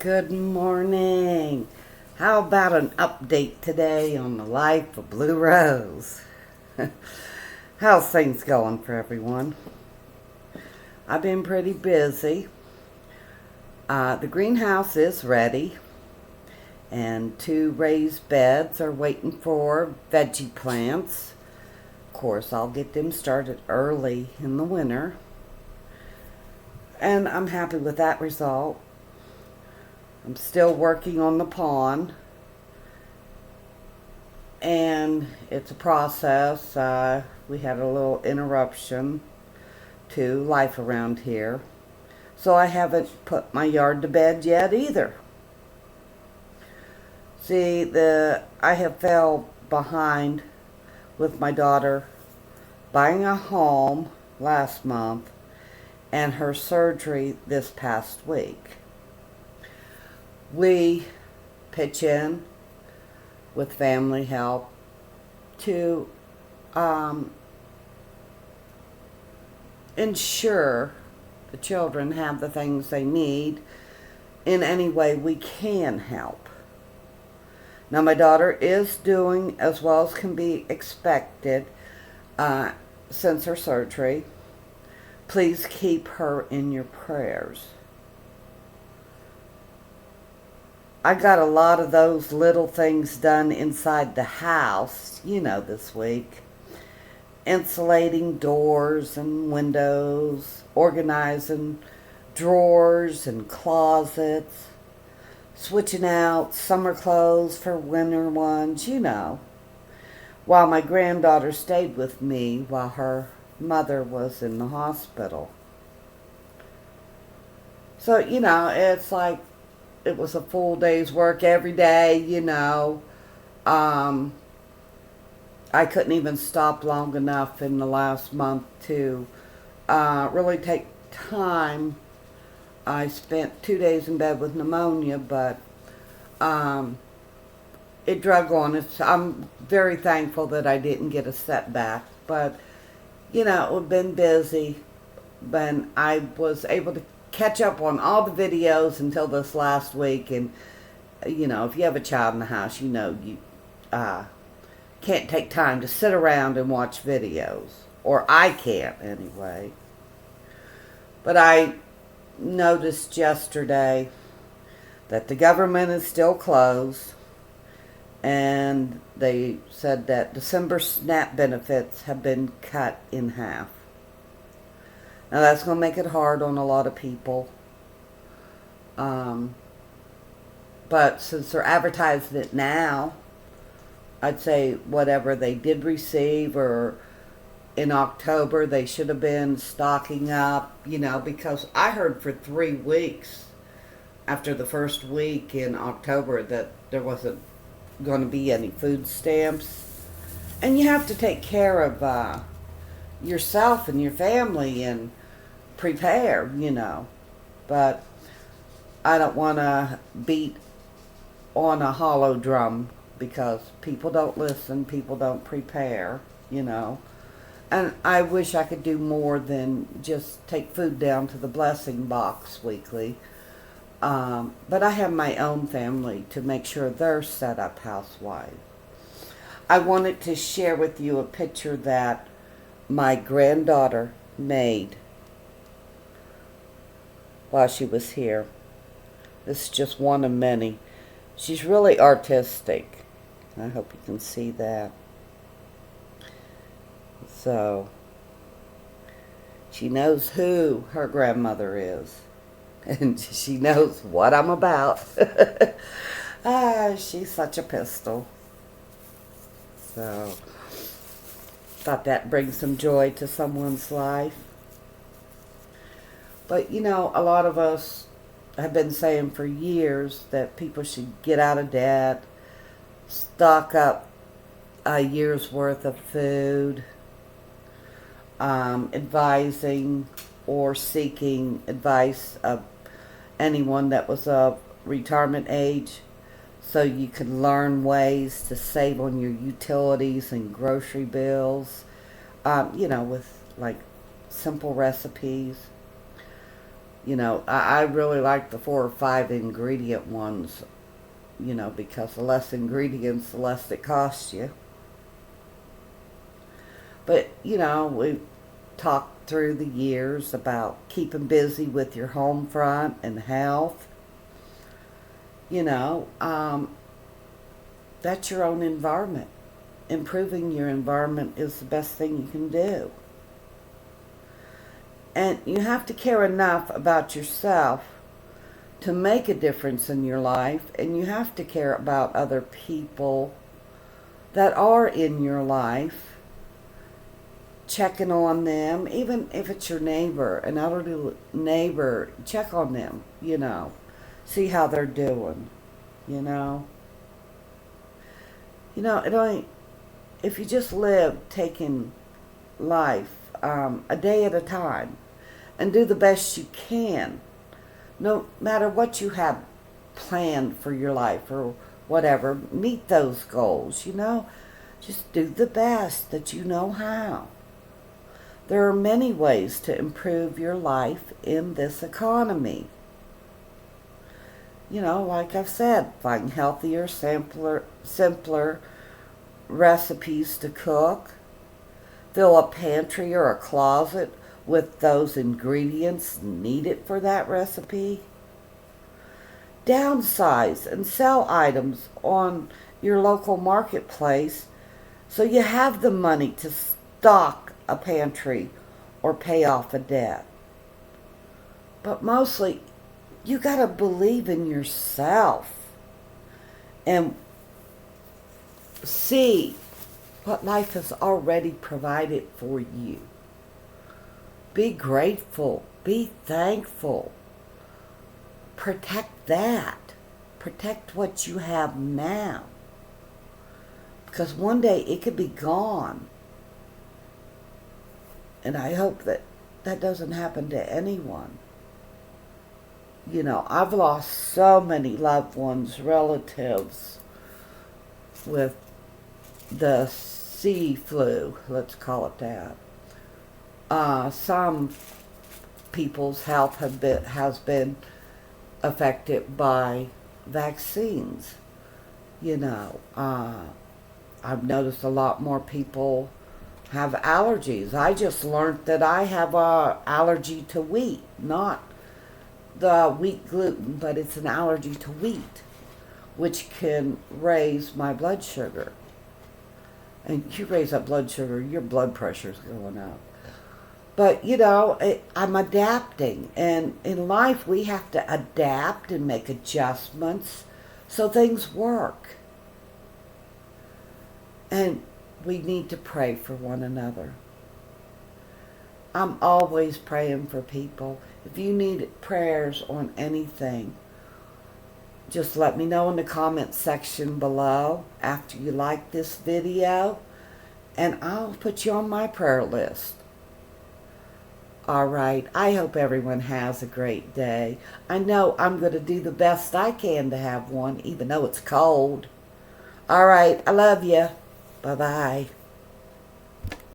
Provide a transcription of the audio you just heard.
Good morning. How about an update today on the life of Blue Rose? How's things going for everyone? I've been pretty busy. The greenhouse is ready, and 2 raised beds are waiting for veggie plants. Of course, I'll get them started early in the winter, and I'm happy with that result. I'm still working on the pond, and it's a process. We had a little interruption to life around here, so I haven't put my yard to bed yet either. See, I have fell behind with my daughter buying a home last month and her surgery this past week. We pitch in with family help to ensure the children have the things they need in any way we can help. Now, my daughter is doing as well as can be expected since her surgery. Please keep her in your prayers. I got a lot of those little things done inside the house, this week. Insulating doors and windows, organizing drawers and closets, switching out summer clothes for winter ones, while my granddaughter stayed with me while her mother was in the hospital. So, it's like it was a full day's work every day, I couldn't even stop long enough in the last month to really take time. I spent 2 days in bed with pneumonia, but it drug on. I'm very thankful that I didn't get a setback, but, I've been busy, but I was able to catch up on all the videos until this last week. And if you have a child in the house, you can't take time to sit around and watch videos, or I can't anyway. But I noticed yesterday that the government is still closed, and they said that December SNAP benefits have been cut in half. Now, that's going to make it hard on a lot of people. But since they're advertising it now, I'd say whatever they did receive or in October, they should have been stocking up, because I heard for 3 weeks after the first week in October that there wasn't going to be any food stamps. And you have to take care of yourself and your family and prepare, but I don't want to beat on a hollow drum, because people don't listen, people don't prepare, and I wish I could do more than just take food down to the blessing box weekly, but I have my own family to make sure they're set up house-wise. I wanted to share with you a picture that my granddaughter made while she was here. This is just one of many. She's really artistic. I hope you can see that. So, she knows who her grandmother is. And she knows what I'm about. She's such a pistol. So, thought that brings some joy to someone's life. But, a lot of us have been saying for years that people should get out of debt, stock up a year's worth of food, advising or seeking advice of anyone that was of retirement age, so you can learn ways to save on your utilities and grocery bills, with like simple recipes. I really like the 4 or 5 ingredient ones, because the less ingredients, the less it costs you. But, we talked through the years about keeping busy with your home front and health. You know, um, that's your own environment. Improving your environment is the best thing you can do. And you have to care enough about yourself to make a difference in your life, and you have to care about other people that are in your life, checking on them, even if it's your neighbor, an elderly neighbor, check on them, see how they're doing, you know. It only, if you just live taking life a day at a time and do the best you can, no matter what you have planned for your life or whatever, meet those goals. Just do the best that you know how. There are many ways to improve your life in this economy. Like I've said, find healthier, simpler recipes to cook. Fill a pantry or a closet with those ingredients needed for that recipe. Downsize and sell items on your local marketplace so you have the money to stock a pantry or pay off a debt. But mostly, you got to believe in yourself and see what life has already provided for you. Be grateful. Be thankful. Protect that. Protect what you have now. Because one day it could be gone. And I hope that doesn't happen to anyone. I've lost so many loved ones, relatives, with the sea flu, let's call it that. Some people's health has been affected by vaccines. I've noticed a lot more people have allergies. I just learned that I have a allergy to wheat, not the wheat gluten, but it's an allergy to wheat, which can raise my blood sugar. And you raise up blood sugar, your blood pressure's going up. But, I'm adapting. And in life, we have to adapt and make adjustments so things work. And we need to pray for one another. I'm always praying for people. If you need prayers on anything, just let me know in the comment section below after you like this video, and I'll put you on my prayer list. Alright, I hope everyone has a great day. I know I'm going to do the best I can to have one, even though it's cold. Alright, I love you. Bye-bye.